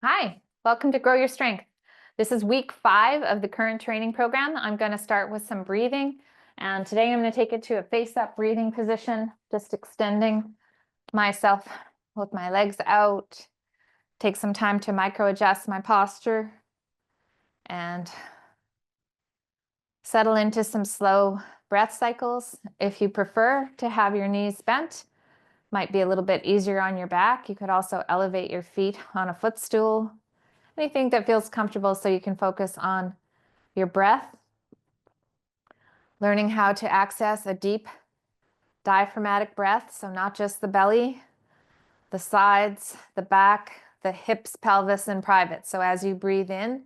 Hi, welcome to Grow Your Strength. This is week 5 of the current training program. I'm going to start with some breathing, and today I'm going to take it to a face-up breathing position, just extending myself with my legs out. Take some time to micro-adjust my posture and settle into some slow breath cycles. If you prefer to have your knees bent, might be a little bit easier on your back. You could also elevate your feet on a footstool. Anything that feels comfortable so you can focus on your breath. Learning how to access a deep diaphragmatic breath, so not just the belly, the sides, the back, the hips, pelvis, and private. So as you breathe in,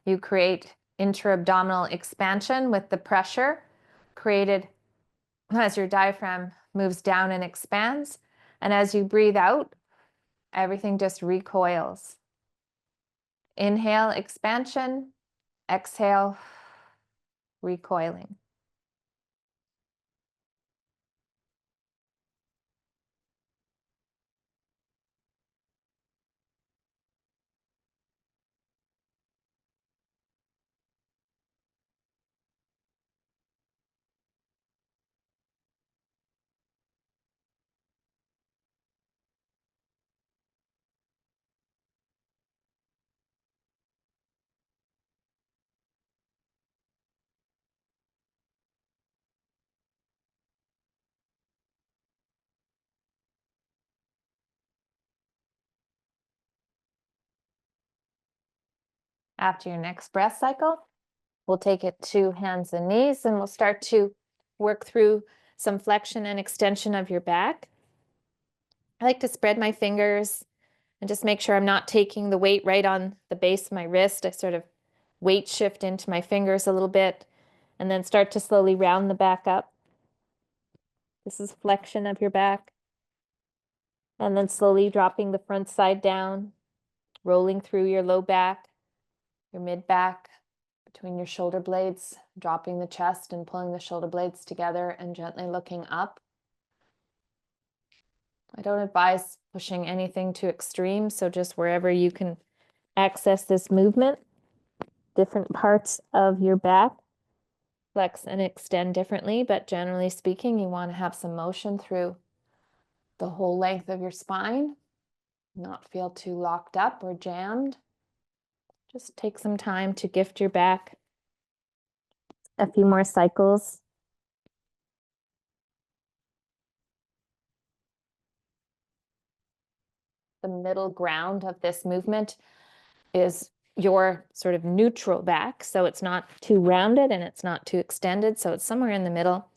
you create intra-abdominal expansion with the pressure created as your diaphragm moves down and expands. And as you breathe out, everything just recoils. Inhale, expansion. Exhale, recoiling. After your next breath cycle, we'll take it to hands and knees, and we'll start to work through some flexion and extension of your back. I like to spread my fingers and just make sure I'm not taking the weight right on the base of my wrist. I sort of weight shift into my fingers a little bit and then start to slowly round the back up. This is flexion of your back. And then slowly dropping the front side down, rolling through your low back, your mid back, between your shoulder blades, dropping the chest and pulling the shoulder blades together and gently looking up. I don't advise pushing anything to extreme, so just wherever you can access this movement, different parts of your back flex and extend differently, but generally speaking, you want to have some motion through the whole length of your spine, not feel too locked up or jammed. Just take some time to gift your back a few more cycles. The middle ground of this movement is your sort of neutral back. So it's not too rounded and it's not too extended. So it's somewhere in the middle.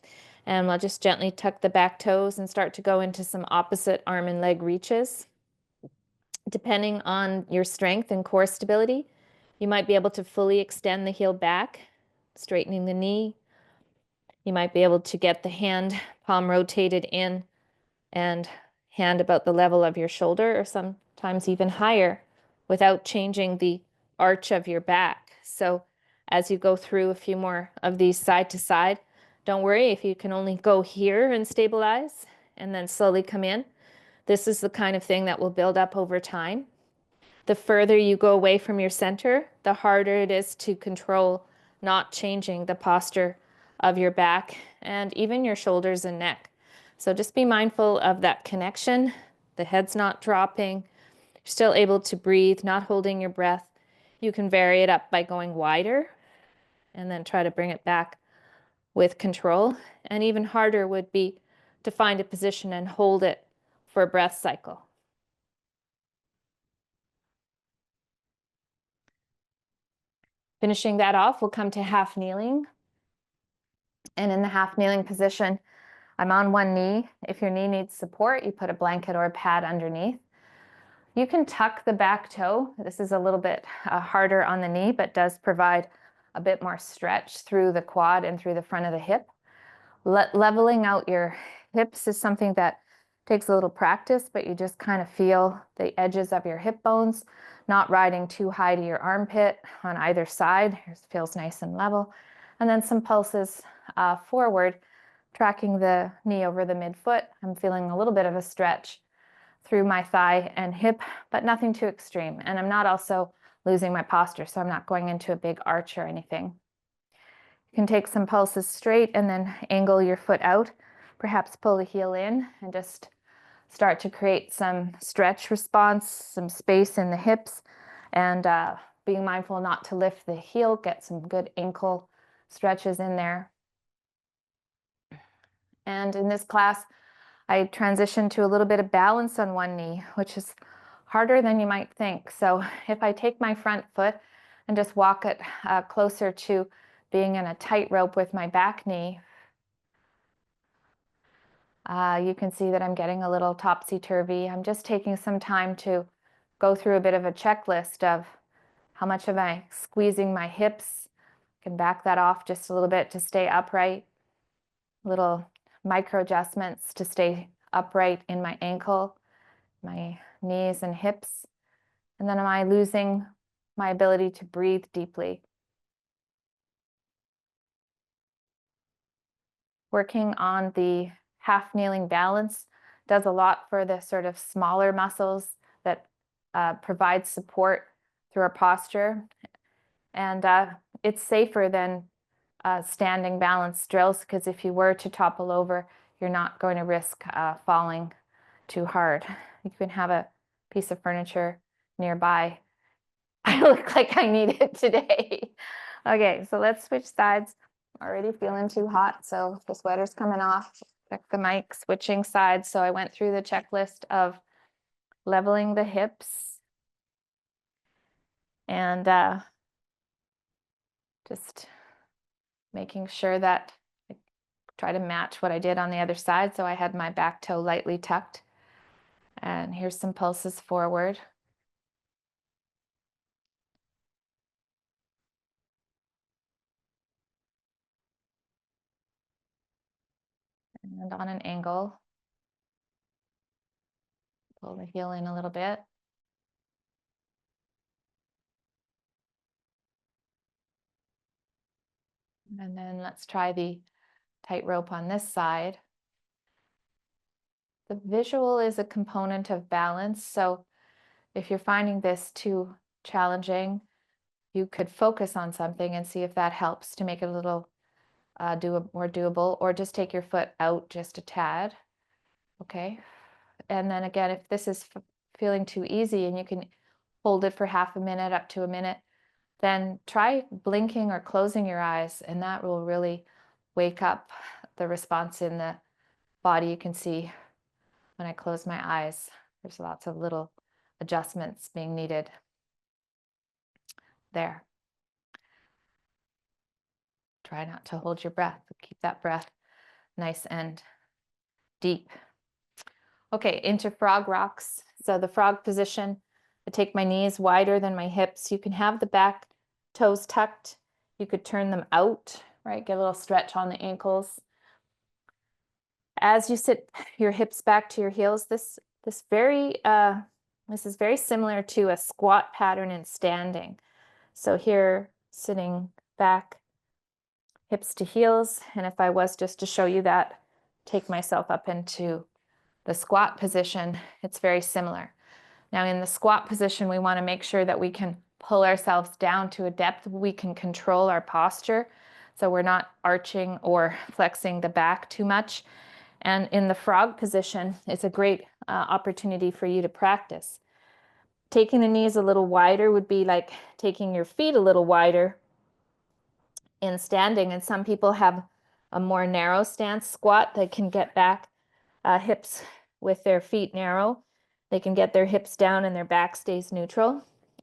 And we'll just gently tuck the back toes and start to go into some opposite arm and leg reaches. Depending on your strength and core stability, you might be able to fully extend the heel back, straightening the knee. You might be able to get the hand palm rotated in and hand about the level of your shoulder, or sometimes even higher, without changing the arch of your back. So as you go through a few more of these side to side, don't worry if you can only go here and stabilize and then slowly come in. This is the kind of thing that will build up over time. The further you go away from your center, the harder it is to control not changing the posture of your back and even your shoulders and neck. So just be mindful of that connection. The head's not dropping. You're still able to breathe, not holding your breath. You can vary it up by going wider and then try to bring it back with control. And even harder would be to find a position and hold it for a breath cycle. Finishing that off, we'll come to half kneeling. And in the half kneeling position, I'm on one knee. If your knee needs support, you put a blanket or a pad underneath. You can tuck the back toe. This is a little bit harder on the knee, but does provide a bit more stretch through the quad and through the front of the hip. Leveling out your hips is something that takes a little practice, but you just kind of feel the edges of your hip bones, not riding too high to your armpit on either side. It feels nice and level. And then some pulses forward, tracking the knee over the midfoot. I'm feeling a little bit of a stretch through my thigh and hip, but nothing too extreme. And I'm not also losing my posture, so I'm not going into a big arch or anything. You can take some pulses straight and then angle your foot out. Perhaps pull the heel in and just start to create some stretch response, some space in the hips, and being mindful not to lift the heel, get some good ankle stretches in there. And in this class, I transitioned to a little bit of balance on one knee, which is harder than you might think. So if I take my front foot and just walk it closer to being in a tightrope with my back knee, you can see that I'm getting a little topsy-turvy. I'm just taking some time to go through a bit of a checklist of how much am I squeezing my hips. I can back that off just a little bit to stay upright. Little micro adjustments to stay upright in my ankle, my knees and hips. And then am I losing my ability to breathe deeply? Working on the half kneeling balance does a lot for the sort of smaller muscles that provide support through our posture. And it's safer than standing balance drills, because if you were to topple over, you're not going to risk falling too hard. You can have a piece of furniture nearby. I look like I need it today. Okay, so let's switch sides. Already feeling too hot, so the sweater's coming off. Check the mic, switching sides. So I went through the checklist of leveling the hips and just making sure that I try to match what I did on the other side. So I had my back toe lightly tucked. And here's some pulses forward. And on an angle, pull the heel in a little bit. And then let's try the tightrope on this side. The visual is a component of balance. So if you're finding this too challenging, you could focus on something and see if that helps to make it a little more doable, or just take your foot out just a tad. Okay. And then again, if this is feeling too easy and you can hold it for half a minute up to a minute, then try blinking or closing your eyes, and that will really wake up the response in the body. You can see when I close my eyes, there's lots of little adjustments being needed there. Try not to hold your breath. Keep that breath nice and deep. Okay, into frog rocks. So the frog position, I take my knees wider than my hips. You can have the back toes tucked. You could turn them out, right? Get a little stretch on the ankles. As you sit your hips back to your heels, this is very similar to a squat pattern in standing. So here, sitting back, hips to heels, and if I was just to show you that, take myself up into the squat position, it's very similar. Now in the squat position, we want to make sure that we can pull ourselves down to a depth we can control our posture, so we're not arching or flexing the back too much. And in the frog position, it's a great opportunity for you to practice. Taking the knees a little wider would be like taking your feet a little wider in standing, and some people have a more narrow stance squat. They can get back hips with their feet narrow. They can get their hips down and their back stays neutral.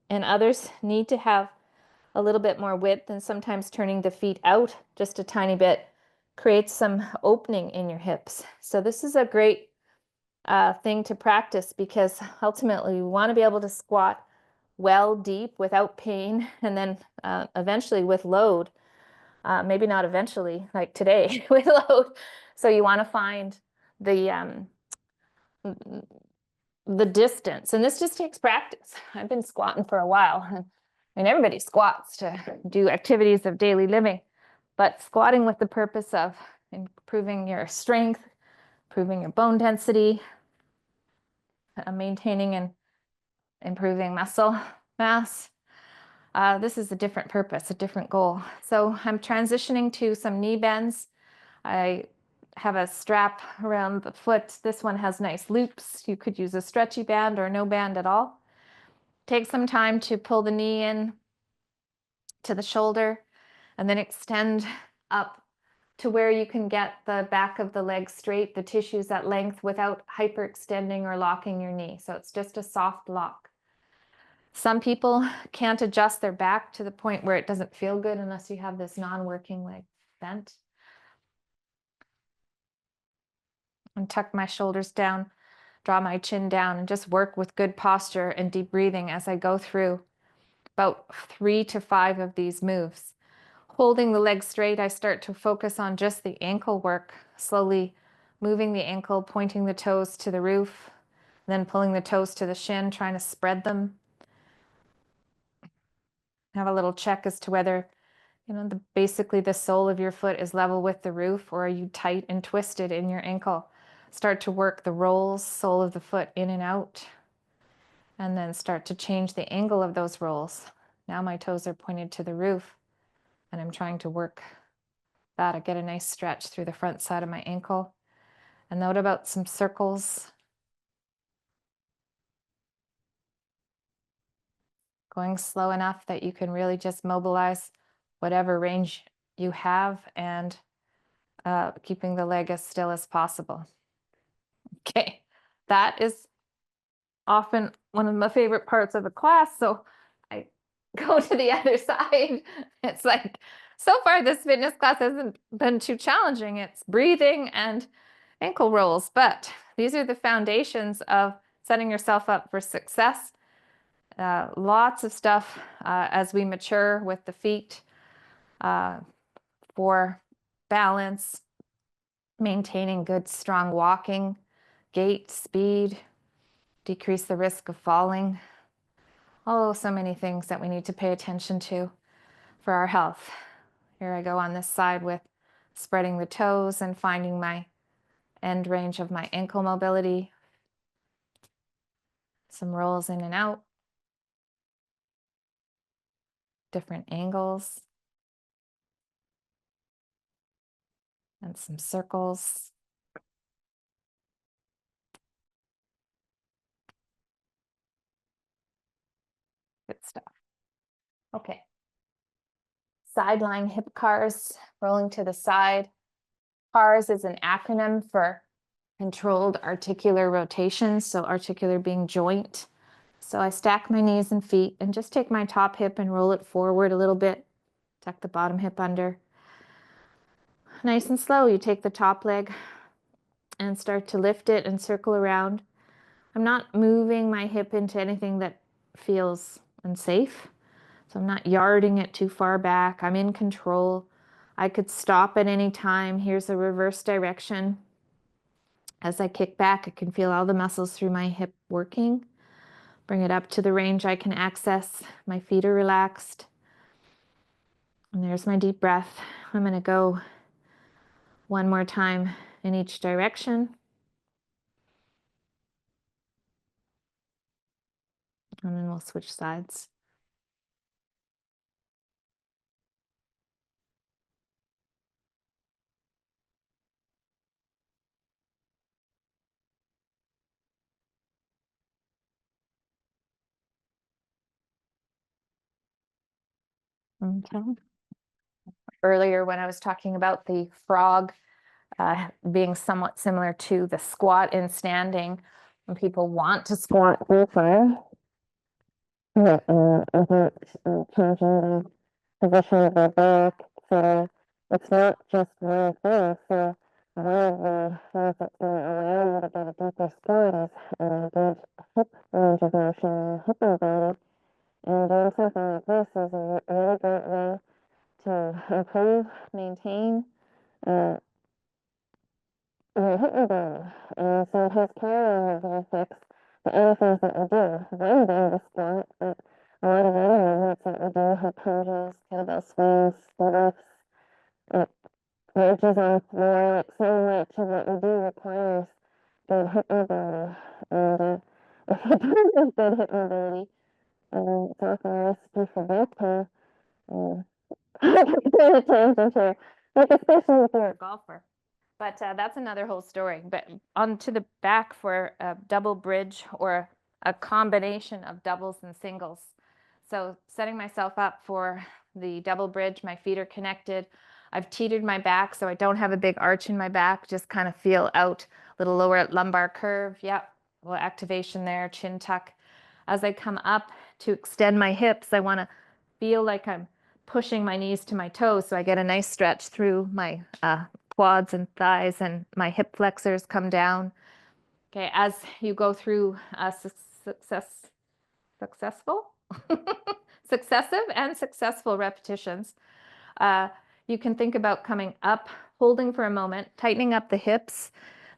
And others need to have a little bit more width, and sometimes turning the feet out just a tiny bit creates some opening in your hips. So this is a great thing to practice, because ultimately we want to be able to squat well deep without pain, and then eventually with load. Maybe not eventually, like today with load. So you want to find the distance, and this just takes practice. I've been squatting for a while. I mean, everybody squats to do activities of daily living, but squatting with the purpose of improving your strength, improving your bone density, maintaining and improving muscle mass. This is a different purpose, a different goal. So I'm transitioning to some knee bends. I have a strap around the foot. This one has nice loops. You could use a stretchy band or no band at all. Take some time to pull the knee in to the shoulder and then extend up to where you can get the back of the leg straight, the tissues at length without hyperextending or locking your knee. So it's just a soft lock. Some people can't adjust their back to the point where it doesn't feel good unless you have this non-working leg bent. And tuck my shoulders down, draw my chin down, and just work with good posture and deep breathing as I go through about 3 to 5 of these moves. Holding the leg straight, I start to focus on just the ankle work, slowly moving the ankle, pointing the toes to the roof, then pulling the toes to the shin, trying to spread them. Have a little check as to whether, basically the sole of your foot is level with the roof, or are you tight and twisted in your ankle? Start to work the rolls, sole of the foot in and out, and then start to change the angle of those rolls. Now my toes are pointed to the roof, and I'm trying to work that. I get a nice stretch through the front side of my ankle. And note about some circles. Going slow enough that you can really just mobilize whatever range you have and keeping the leg as still as possible. Okay, that is often one of my favorite parts of a class, so I go to the other side. It's like, so far this fitness class hasn't been too challenging. It's breathing and ankle rolls, but these are the foundations of setting yourself up for success. Lots of stuff as we mature with the feet for balance, maintaining good, strong walking, gait, speed, decrease the risk of falling. Oh, so many things that we need to pay attention to for our health. Here I go on this side with spreading the toes and finding my end range of my ankle mobility. Some rolls in and out. Different angles. And some circles. Good stuff. Okay. Side lying hip cars, rolling to the side. CARS is an acronym for controlled articular rotation, so articular being joint. So I stack my knees and feet and just take my top hip and roll it forward a little bit. Tuck the bottom hip under. Nice and slow, you take the top leg and start to lift it and circle around. I'm not moving my hip into anything that feels unsafe. So I'm not yarding it too far back. I'm in control. I could stop at any time. Here's a reverse direction. As I kick back, I can feel all the muscles through my hip working. Bring it up to the range I can access. My feet are relaxed. And there's my deep breath. I'm going to go one more time in each direction. And then we'll switch sides. Okay. Earlier when I was talking about the frog being somewhat similar to the squat in standing, when people want to squat deeper, position of their back, so it's not just right there, so around a deeper spine is good hip range of motion, hip mobility, and then something like this is a really great way to improve, maintain your hip mobility. And so it has carryover effects to other things that we do. One being the sport, but a lot of other movements that we do, hip hinges, kettlebell swings, sit-ups, which is a more like so much of what we do requires good hip mobility. And Good hip mobility. And so it's a recipe for both like especially if you're a golfer. But that's another whole story. But onto the back for a double bridge or a combination of doubles and singles. So setting myself up for the double bridge, my feet are connected. I've teetered my back so I don't have a big arch in my back, just kind of feel out, little lower lumbar curve. Yep, a little activation there, chin tuck. As I come up to extend my hips, I want to feel like I'm pushing my knees to my toes so I get a nice stretch through my quads and thighs, and my hip flexors come down. Okay, as you go through successive and successful repetitions, you can think about coming up, holding for a moment, tightening up the hips.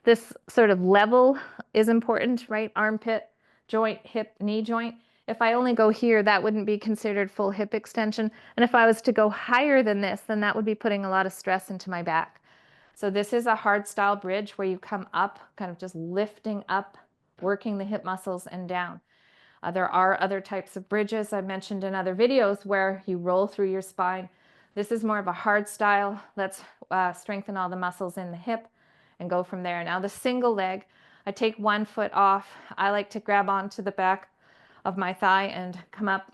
This sort of level is important, right? Armpit, joint, hip, knee joint. If I only go here, that wouldn't be considered full hip extension. And if I was to go higher than this, then that would be putting a lot of stress into my back. So this is a hard style bridge where you come up, kind of just lifting up, working the hip muscles and down. There are other types of bridges I mentioned in other videos where you roll through your spine. This is more of a hard style. Let's strengthen all the muscles in the hip and go from there. Now the single leg, I take one foot off. I like to grab onto the back of my thigh and come up.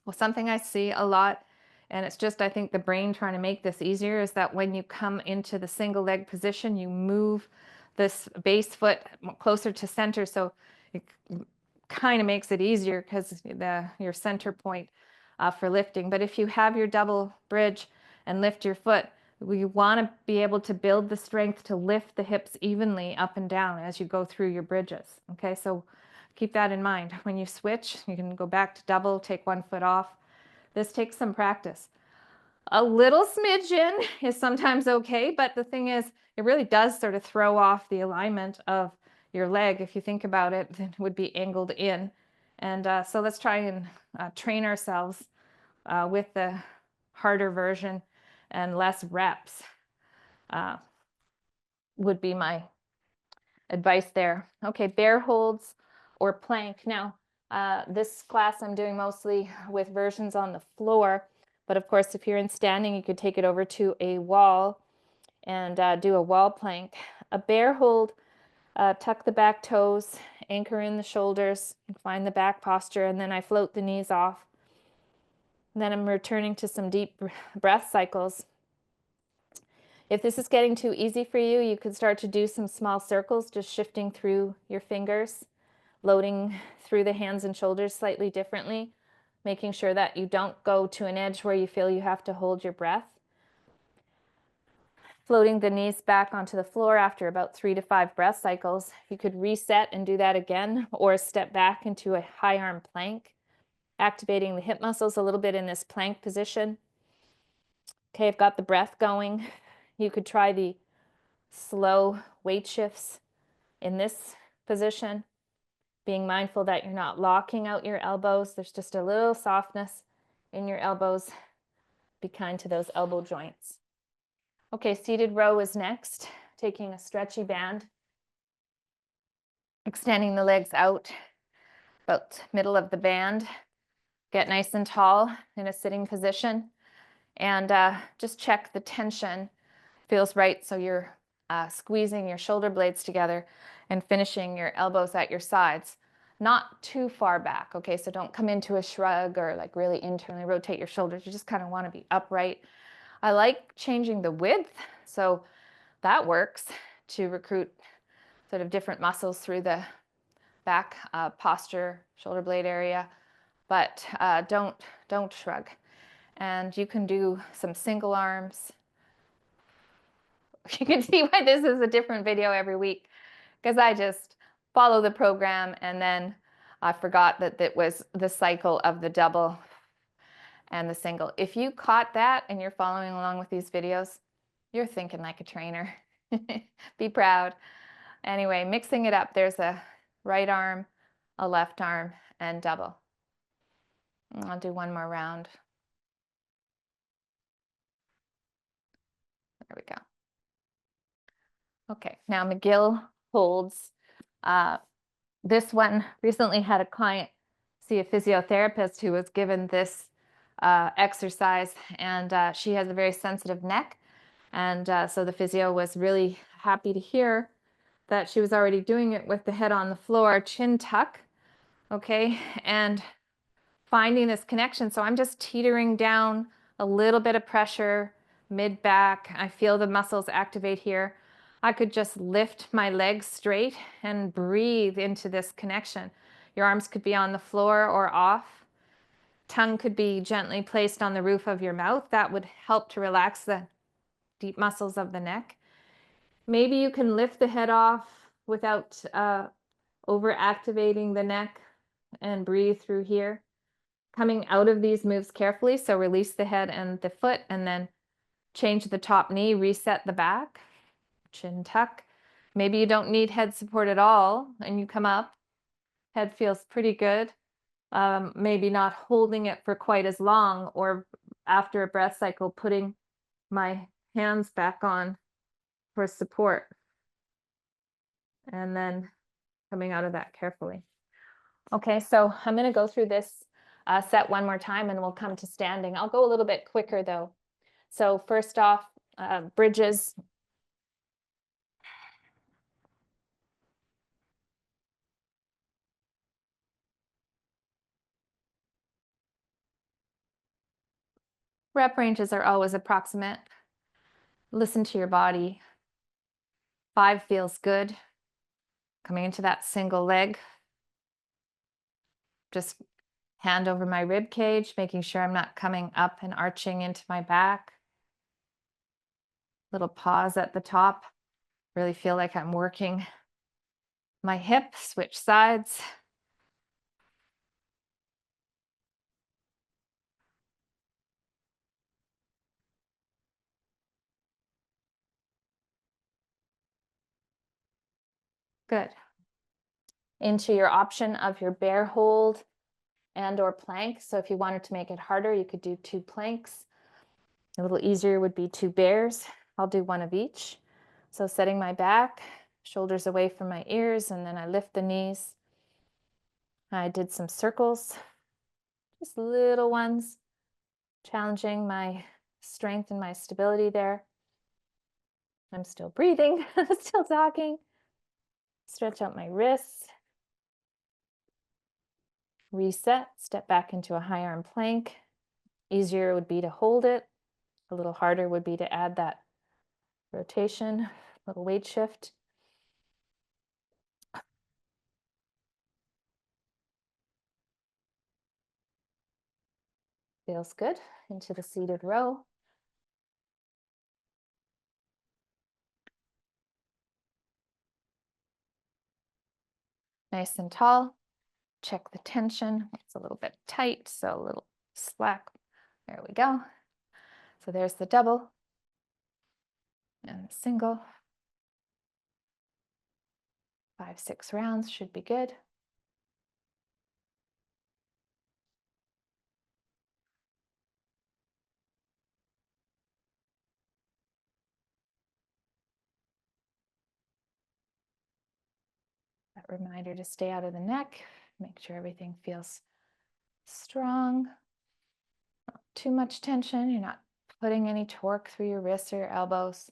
Well, something I see a lot, and it's just, I think, the brain trying to make this easier, is that when you come into the single leg position, you move this base foot closer to center. So it kind of makes it easier because your center point for lifting. But if you have your double bridge and lift your foot, you want to be able to build the strength to lift the hips evenly up and down as you go through your bridges. Okay, so keep that in mind. When you switch, you can go back to double, take one foot off. This takes some practice. A little smidgen is sometimes okay, but the thing is, it really does sort of throw off the alignment of your leg. If you think about it, it would be angled in. And so let's try and train ourselves with the harder version and less reps would be my advice there. Okay, bear holds or plank. Now, this class I'm doing mostly with versions on the floor, but of course, if you're in standing, you could take it over to a wall and do a wall plank. A bear hold, tuck the back toes, anchor in the shoulders, find the back posture, and then I float the knees off. And then I'm returning to some deep breath cycles. If this is getting too easy for you, you could start to do some small circles, just shifting through your fingers, loading through the hands and shoulders slightly differently, making sure that you don't go to an edge where you feel you have to hold your breath. Floating the knees back onto the floor after about 3 to 5 breath cycles. You could reset and do that again, or step back into a high arm plank, activating the hip muscles a little bit in this plank position. Okay, I've got the breath going. You could try the slow weight shifts in this position, being mindful that you're not locking out your elbows. There's just a little softness in your elbows. Be kind to those elbow joints. Okay, seated row is next. Taking a stretchy band, extending the legs out about middle of the band. Get nice and tall in a sitting position, and just check the tension feels right. So you're squeezing your shoulder blades together and finishing your elbows at your sides, not too far back. Okay, so don't come into a shrug or like really internally rotate your shoulders. You just kind of want to be upright. I like changing the width, so that works to recruit sort of different muscles through the back posture, shoulder blade area, but don't shrug. And you can do some single arms. You can see why this is a different video every week, because I just follow the program, and then I forgot that it was the cycle of the double and the single. If you caught that and you're following along with these videos, you're thinking like a trainer. Be proud. Anyway, mixing it up, there's a right arm, a left arm, and double. I'll do one more round. There we go. Okay, now McGill holds. This one recently had a client see a physiotherapist who was given this exercise, and she has a very sensitive neck. And so the physio was really happy to hear that she was already doing it with the head on the floor, chin tuck, okay, and finding this connection. So I'm just teetering down, a little bit of pressure, mid back. I feel the muscles activate here. I could just lift my legs straight and breathe into this connection. Your arms could be on the floor or off. Tongue could be gently placed on the roof of your mouth. That would help to relax the deep muscles of the neck. Maybe you can lift the head off without over activating the neck and breathe through here. Coming out of these moves carefully. So release the head and the foot, and then change the top knee, reset the back, chin tuck. Maybe you don't need head support at all and you come up. Head feels pretty good. Maybe not holding it for quite as long, or after a breath cycle, putting my hands back on for support. And then coming out of that carefully. Okay, so I'm going to go through this set one more time and we'll come to standing. I'll go a little bit quicker though. So first off, bridges. Rep ranges are always approximate. Listen to your body. 5 feels good. Coming into that single leg. Just hand over my rib cage, making sure I'm not coming up and arching into my back. Little pause at the top. Really feel like I'm working my hip, switch sides. Good. Into your option of your bear hold and or plank. So if you wanted to make it harder, you could do 2 planks. A little easier would be 2 bears. I'll do 1 of each. So setting my back, shoulders away from my ears, and then I lift the knees. I did some circles, just little ones, challenging my strength and my stability there. I'm still breathing, still talking. Stretch out my wrists. Reset, step back into a high arm plank. Easier would be to hold it. A little harder would be to add that rotation, little weight shift. Feels good. Into the seated row. Nice and tall. Check the tension. It's a little bit tight, so a little slack. There we go. So there's the double and the single. 5, 6 rounds should be good. That reminder to stay out of the neck. Make sure everything feels strong. Not too much tension. You're not putting any torque through your wrists or your elbows.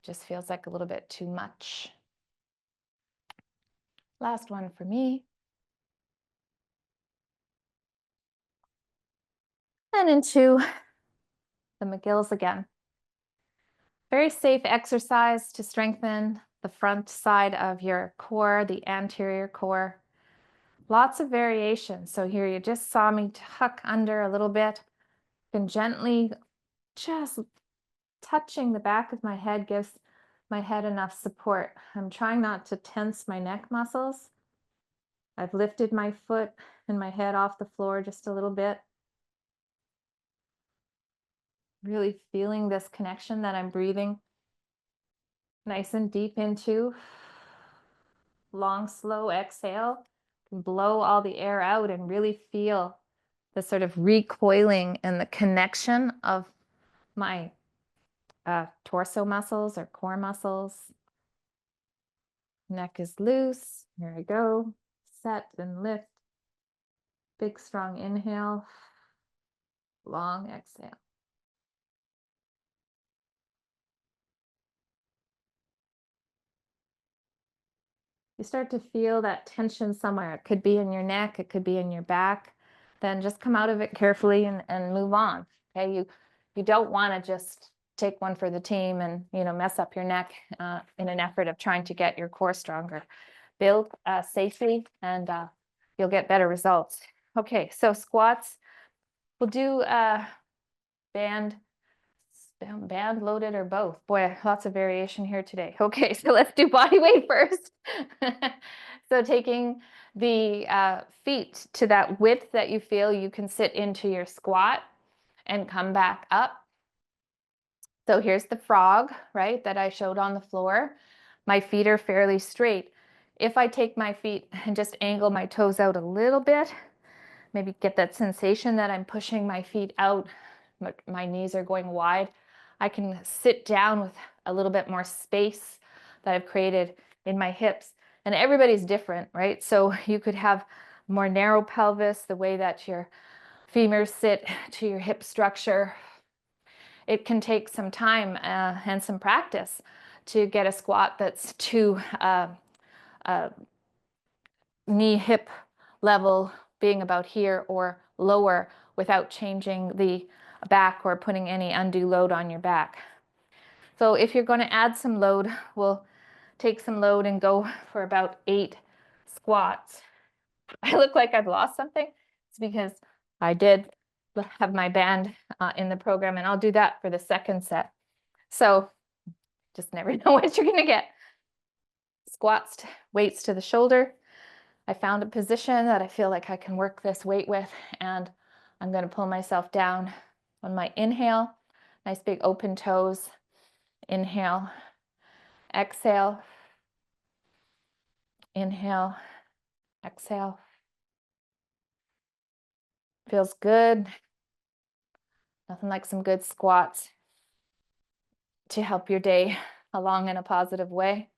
Just feels like a little bit too much. Last one for me. And into the McGills again. Very safe exercise to strengthen the front side of your core, the anterior core. Lots of variation. So here you just saw me tuck under a little bit. And gently just touching the back of my head gives my head enough support. I'm trying not to tense my neck muscles. I've lifted my foot and my head off the floor just a little bit. Really feeling this connection that I'm breathing nice and deep into. Long, slow exhale. Blow all the air out and really feel the sort of recoiling and the connection of my torso muscles or core muscles. Neck is loose. Here I go. set and lift. Big, strong inhale. Long exhale. You start to feel that tension somewhere. It could be in your neck, it could be in your back. Then just come out of it carefully and move on. Okay, you don't want to just take one for the team and mess up your neck in an effort of trying to get your core stronger. Build safely, and you'll get better results. Okay, so squats. We'll do band loaded or both. Boy, lots of variation here today. Okay, so let's do body weight first. So taking the feet to that width that you feel you can sit into your squat and come back up. So here's the frog, right, that I showed on the floor. My feet are fairly straight. If I take my feet and just angle my toes out a little bit, maybe get that sensation that I'm pushing my feet out, my knees are going wide, I can sit down with a little bit more space that I've created in my hips. And everybody's different, right? So you could have more narrow pelvis, the way that your femurs sit to your hip structure. It can take some time and some practice to get a squat that's to knee hip level being about here or lower without changing the back or putting any undue load on your back. So if you're going to add some load, we'll take some load and go for about 8 squats. I look like I've lost something. It's because I did have my band in the program, and I'll do that for the second set. So just never know what you're going to get. Squats, weights to the shoulder. I found a position that I feel like I can work this weight with, and I'm going to pull myself down on my inhale. Nice big open toes. Inhale, exhale, inhale, exhale. Feels good. Nothing like some good squats to help your day along in a positive way.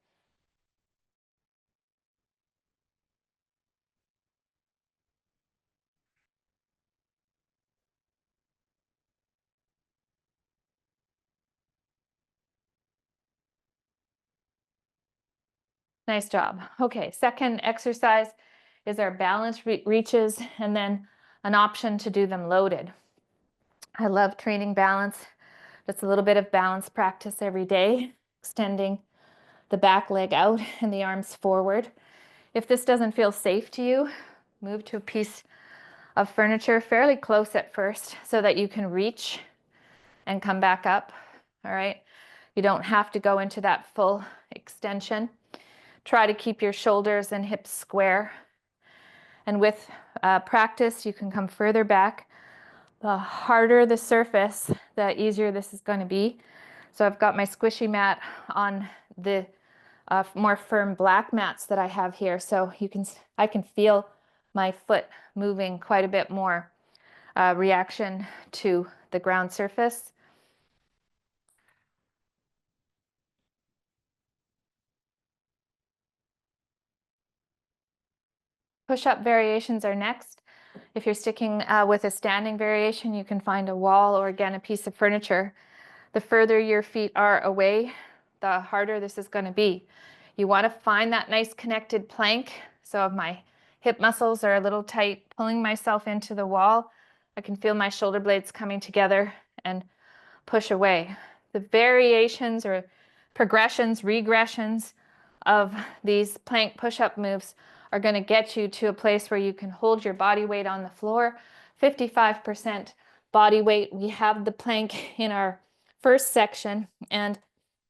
Nice job. Okay, second exercise is our balance reaches, and then an option to do them loaded. I love training balance. Just a little bit of balance practice every day, extending the back leg out and the arms forward. If this doesn't feel safe to you, move to a piece of furniture fairly close at first so that you can reach and come back up. All right. You don't have to go into that full extension. Try to keep your shoulders and hips square. And with practice, you can come further back. The harder the surface, the easier this is going to be. So I've got my squishy mat on the more firm black mats that I have here. So I can feel my foot moving quite a bit more reaction to the ground surface. Push-up variations are next. If you're sticking with a standing variation, you can find a wall or again a piece of furniture. The further your feet are away, the harder this is going to be. You want to find that nice connected plank. So if my hip muscles are a little tight, pulling myself into the wall, I can feel my shoulder blades coming together and push away. The variations or progressions, regressions of these plank push-up moves are going to get you to a place where you can hold your body weight on the floor. 55% body weight. We have the plank in our first section, and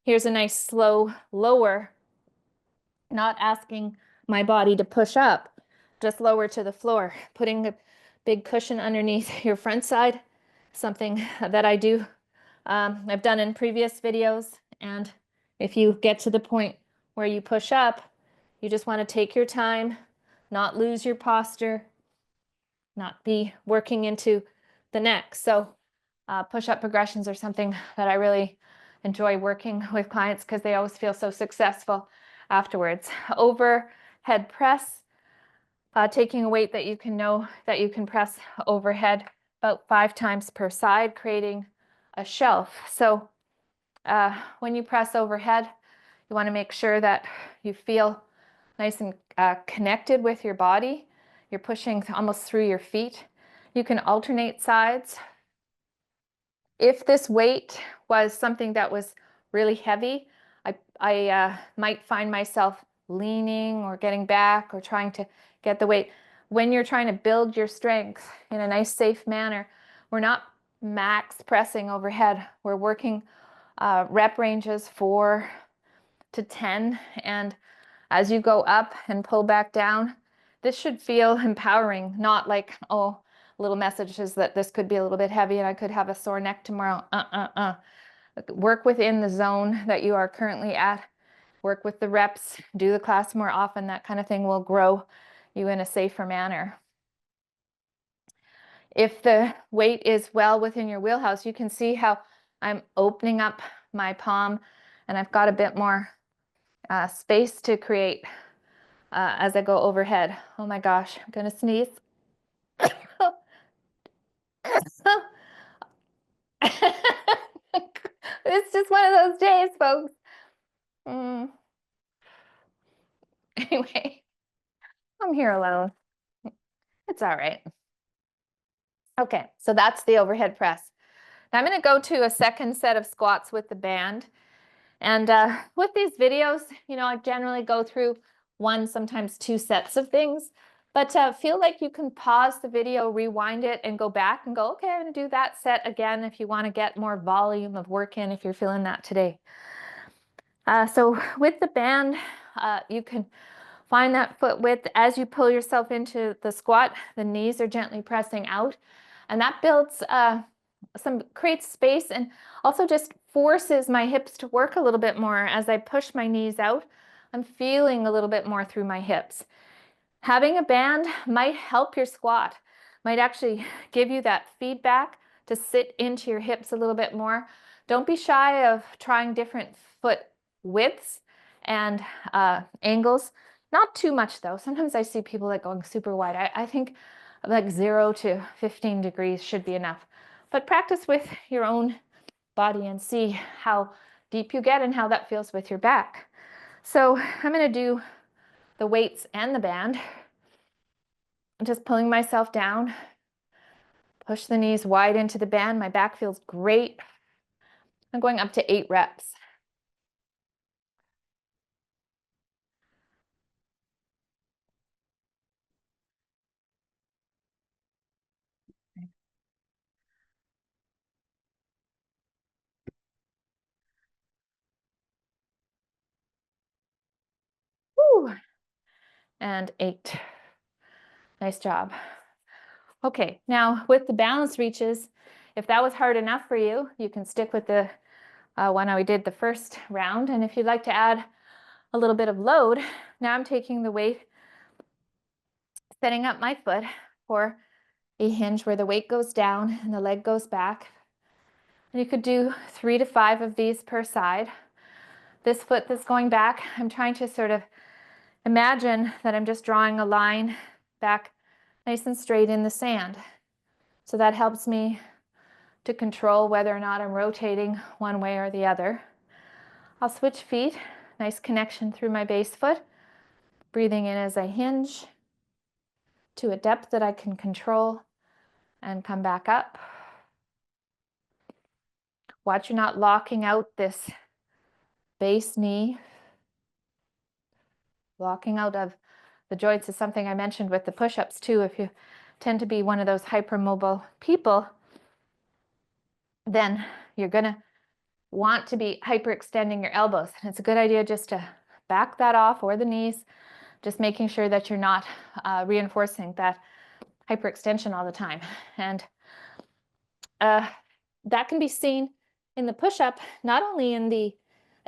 here's a nice slow lower, not asking my body to push up, just lower to the floor, putting a big cushion underneath your front side, something that I do. I've done in previous videos, and if you get to the point where you push up, you just want to take your time, not lose your posture, not be working into the neck. So push-up progressions are something that I really enjoy working with clients because they always feel so successful afterwards. Overhead press, taking a weight that you can know that you can press overhead about 5 times per side, creating a shelf. So when you press overhead, you want to make sure that you feel nice and connected with your body. You're pushing almost through your feet. You can alternate sides. If this weight was something that was really heavy, I might find myself leaning or getting back or trying to get the weight. When you're trying to build your strength in a nice, safe manner, we're not max pressing overhead. We're working rep ranges 4 to 10. And as you go up and pull back down, this should feel empowering, not like, oh, little messages that this could be a little bit heavy and I could have a sore neck tomorrow. Work within the zone that you are currently at. Work with the reps, do the class more often. That kind of thing will grow you in a safer manner. If the weight is well within your wheelhouse, you can see how I'm opening up my palm and I've got a bit more space to create as I go overhead. Oh my gosh, I'm gonna sneeze. It's just one of those days, folks. Anyway, I'm here alone. It's all right. Okay, so that's the overhead press. Now I'm going to go to a second set of squats with the band. And with these videos, I generally go through 1, sometimes 2 sets of things. But feel like you can pause the video, rewind it, and go back and go, okay, I'm going to do that set again if you want to get more volume of work in, if you're feeling that today. So with the band, you can find that foot width as you pull yourself into the squat. The knees are gently pressing out, and that builds creates space and also just forces my hips to work a little bit more. As I push my knees out, I'm feeling a little bit more through my hips. Having a band might help your squat, might actually give you that feedback to sit into your hips a little bit more. Don't be shy of trying different foot widths and angles. Not too much though. Sometimes I see people like going super wide. I think like 0 to 15 degrees should be enough. But practice with your own body and see how deep you get and how that feels with your back. So I'm going to do the weights and the band. I'm just pulling myself down. Push the knees wide into the band. My back feels great. I'm going up to 8 reps. Woo. And 8. Nice job. Okay, now with the balance reaches, if that was hard enough for you, you can stick with the one I did the first round. And if you'd like to add a little bit of load, now I'm taking the weight, setting up my foot for a hinge where the weight goes down and the leg goes back. And you could do 3 to 5 of these per side. This foot that's going back, I'm trying to sort of imagine that I'm just drawing a line back nice and straight in the sand. So that helps me to control whether or not I'm rotating one way or the other. I'll switch feet, nice connection through my base foot, breathing in as I hinge to a depth that I can control and come back up. Watch you're not locking out this base knee. Locking out of the joints is something I mentioned with the push-ups too. If you tend to be one of those hypermobile people, then you're going to want to be hyperextending your elbows. And it's a good idea just to back that off, or the knees, just making sure that you're not reinforcing that hyperextension all the time. And that can be seen in the push-up, not only in the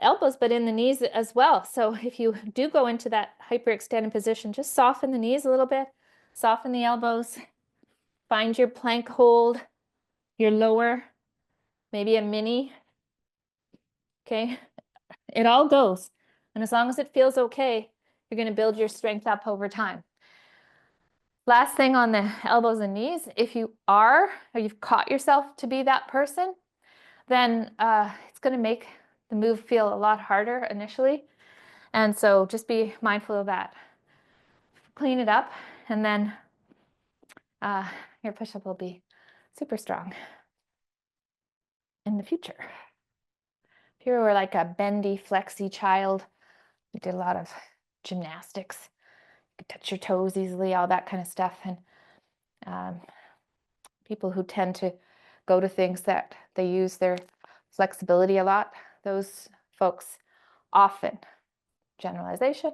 elbows, but in the knees as well. So if you do go into that hyperextended position, just soften the knees a little bit, soften the elbows, find your plank hold, your lower, maybe a mini. Okay, it all goes. And as long as it feels okay, you're going to build your strength up over time. Last thing on the elbows and knees, if you are, or you've caught yourself to be that person, then it's going to make the move feel a lot harder initially. And so just be mindful of that. Clean it up, and then your push-up will be super strong in the future. If you were like a bendy, flexy child, you did a lot of gymnastics, you could touch your toes easily, all that kind of stuff. And people who tend to go to things that they use their flexibility a lot, those folks often, generalization,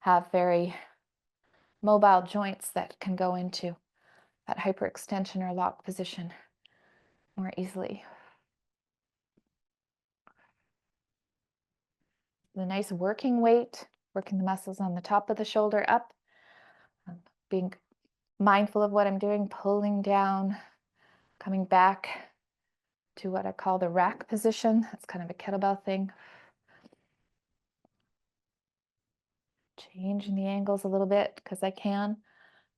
have very mobile joints that can go into that hyperextension or lock position more easily. The nice working weight, working the muscles on the top of the shoulder up, being mindful of what I'm doing, pulling down, coming back to what I call the rack position. That's kind of a kettlebell thing. Changing the angles a little bit because I can,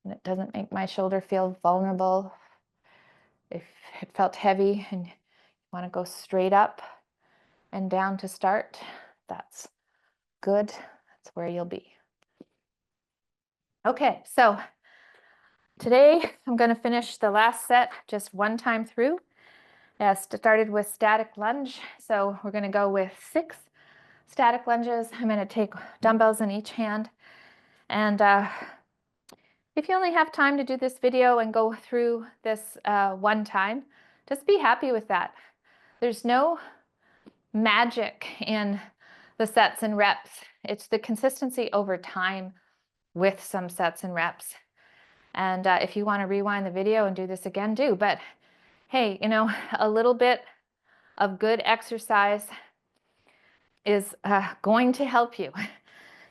and it doesn't make my shoulder feel vulnerable. If it felt heavy and you want to go straight up and down to start, that's good. That's where you'll be. Okay, so today I'm going to finish the last set just one time through. Started with static lunge, so we're going to go with 6 static lunges. I'm going to take dumbbells in each hand, and if you only have time to do this video and go through this one time, just be happy with that. There's no magic in the sets and reps. It's the consistency over time with some sets and reps. And if you want to rewind the video and do this again, do. But hey, you know, a little bit of good exercise is going to help you.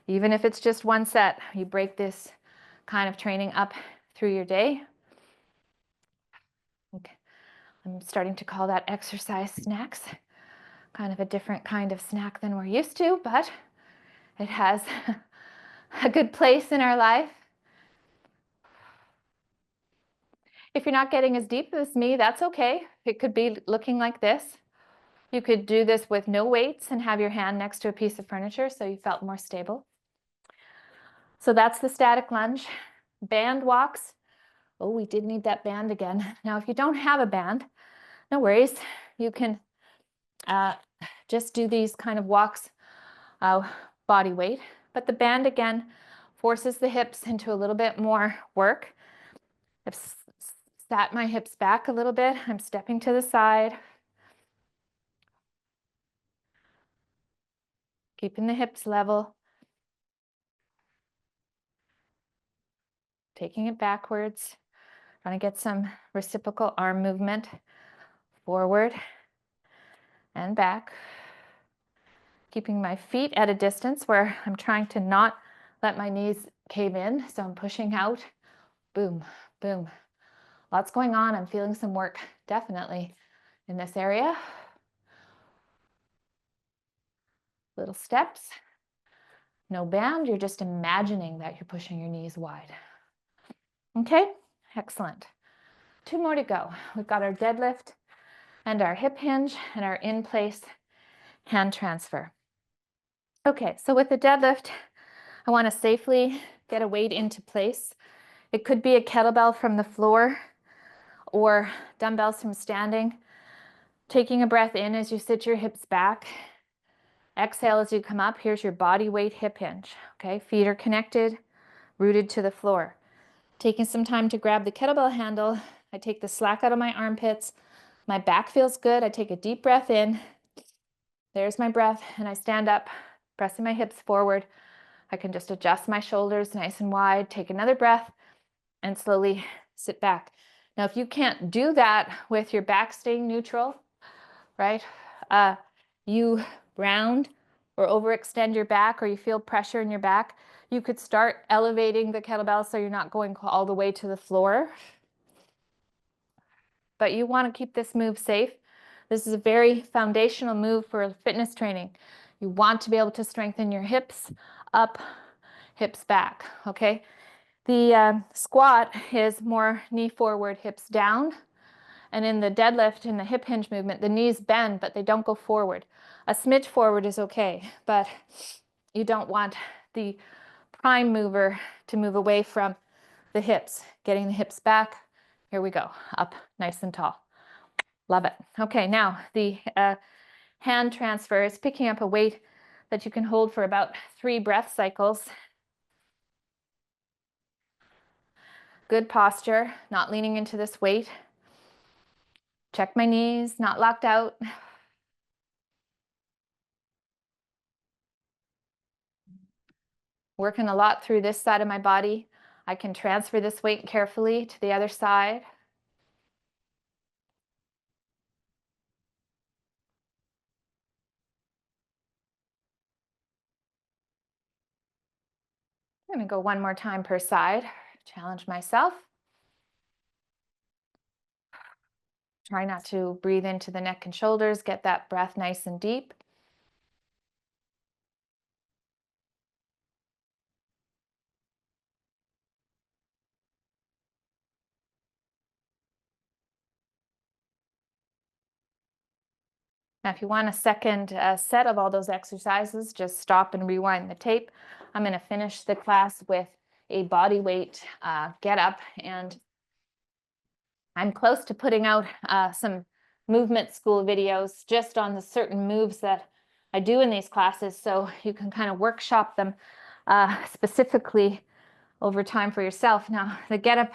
Even if it's just one set, you break this kind of training up through your day. Okay. I'm starting to call that exercise snacks. Kind of a different kind of snack than we're used to, but it has a good place in our life. If you're not getting as deep as me, that's okay. It could be looking like this. You could do this with no weights and have your hand next to a piece of furniture so you felt more stable. So that's the static lunge. Band walks. Oh, we did need that band again. Now, if you don't have a band, no worries. You can just do these kind of walks, body weight. But the band, again, forces the hips into a little bit more work. I've sat my hips back a little bit. I'm stepping to the side. Keeping the hips level. Taking it backwards. Trying to get some reciprocal arm movement. Forward and back. Keeping my feet at a distance where I'm trying to not let my knees cave in. So I'm pushing out. Boom, boom. Lots going on. I'm feeling some work definitely in this area. Little steps. No band. You're just imagining that you're pushing your knees wide. Okay, excellent. 2 more to go. We've got our deadlift and our hip hinge and our in-place hand transfer. Okay, so with the deadlift, I want to safely get a weight into place. It could be a kettlebell from the floor or dumbbells from standing. Taking a breath in as you sit your hips back. Exhale as you come up. Here's your body weight hip hinge. Okay, feet are connected, rooted to the floor. Taking some time to grab the kettlebell handle. I take the slack out of my armpits. My back feels good. I take a deep breath in. There's my breath, and I stand up, pressing my hips forward. I can just adjust my shoulders nice and wide, take another breath, and slowly sit back. Now, if you can't do that with your back staying neutral, right? You round or overextend your back, or you feel pressure in your back, you could start elevating the kettlebell so you're not going all the way to the floor. But you want to keep this move safe. This is a very foundational move for fitness training. You want to be able to strengthen your hips up, hips back, okay? The squat is more knee forward, hips down. And in the deadlift, in the hip hinge movement, the knees bend, but they don't go forward. A smidge forward is okay, but you don't want the prime mover to move away from the hips. Getting the hips back. Here we go. Up nice and tall. Love it. Okay, now the hand transfer is picking up a weight that you can hold for about 3 breath cycles. Good posture, not leaning into this weight. Check my knees, not locked out. Working a lot through this side of my body. I can transfer this weight carefully to the other side. I'm going to go one more time per side. Challenge myself. Try not to breathe into the neck and shoulders. Get that breath nice and deep. Now, if you want a second set of all those exercises, just stop and rewind the tape. I'm going to finish the class with a body weight get up, and I'm close to putting out some movement school videos just on the certain moves that I do in these classes, so you can kind of workshop them specifically over time for yourself. Now, the get up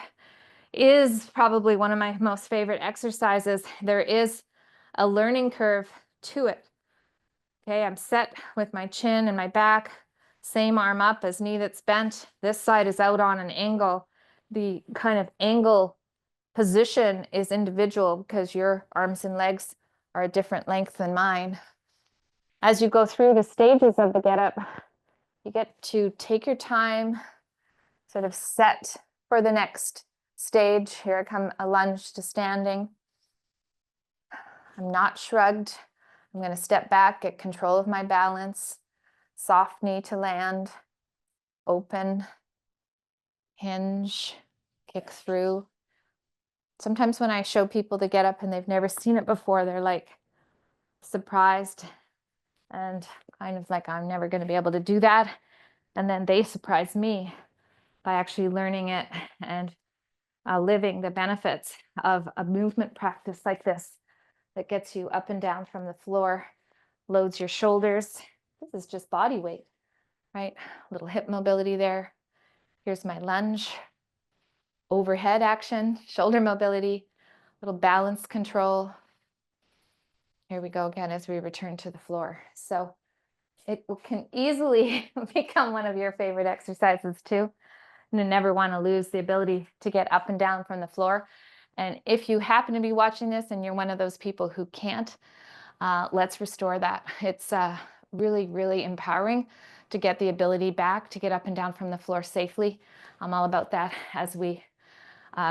is probably one of my most favorite exercises. There is a learning curve to it. Okay, I'm set with my chin and my back, same arm up as knee that's bent. This side is out on an angle. The kind of angle position is individual because your arms and legs are a different length than mine. As you go through the stages of the get up, you get to take your time, sort of set for the next stage. Here I come, a lunge to standing. I'm not shrugged. I'm going to step back, get control of my balance, soft knee to land, open, hinge, kick through. Sometimes when I show people the get up and they've never seen it before, they're like surprised and kind of like, I'm never going to be able to do that. And then they surprise me by actually learning it and living the benefits of a movement practice like this that gets you up and down from the floor, loads your shoulders. This is just body weight, right? A little hip mobility there. Here's my lunge. Overhead action, shoulder mobility, little balance control. Here we go again as we return to the floor. So it can easily become one of your favorite exercises too. And you never want to lose the ability to get up and down from the floor. And if you happen to be watching this and you're one of those people who can't, let's restore that. It's really, really empowering to get the ability back to get up and down from the floor safely. I'm all about that as we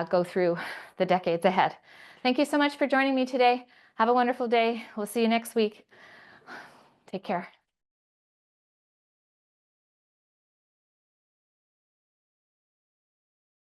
go through the decades ahead. Thank you so much for joining me today. Have a wonderful day. We'll see you next week. Take care.